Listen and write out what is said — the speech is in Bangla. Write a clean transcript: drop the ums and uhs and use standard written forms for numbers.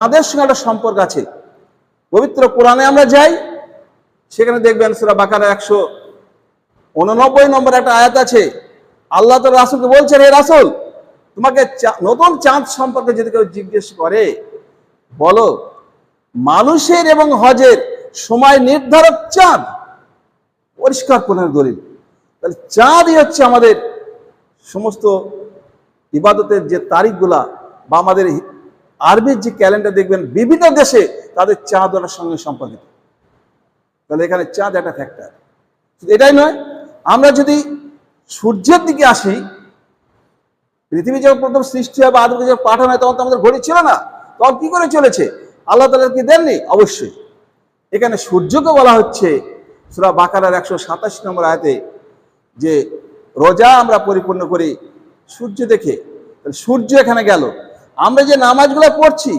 তাদের সঙ্গে একটা সম্পর্ক আছে। পবিত্র কোরআনে আমরা যাই, সেখানে দেখবেন সূরা বাকারা 189 নম্বর একটা আয়াত আছে। আল্লাহ তো রাসূলকে বলছেন, হে রাসূল, তোমাকে নতুন চাঁদ সম্পর্কে যদি কেউ জিজ্ঞেস করে, বলো মানুষের এবং হজের সময় নির্ধারক চাঁদ। পরিষ্কার কোরআনের দলিল। তাহলে চাঁদই হচ্ছে আমাদের সমস্ত ইবাদতের যে তারিখগুলা, বা আমাদের আরবির যে ক্যালেন্ডার দেখবেন বিভিন্ন দেশে তাদের চাঁদ ওটার সঙ্গে সম্পর্কিত। তাহলে এখানে চাঁদ একটা ফ্যাক্টর। এটাই নয়, আমরা যদি সূর্যের দিকে আসি, পৃথিবী যখন প্রথম সৃষ্টি হয় বা আদমকে যখন পাঠানো হয়, তখন তো আমাদের ঘড়ি ছিল না। তখন কি করে চলেছে? আল্লাহ তাআলা কি দেননি? অবশ্যই। এখানে সূর্যকে বলা হচ্ছে সূরা বাকারার 127 নম্বর আয়াতে, যে রোজা আমরা পরিপূর্ণ করি সূর্য দেখে। সূর্য এখানে গেল। আমরা যে নামাজগুলো পড়ছি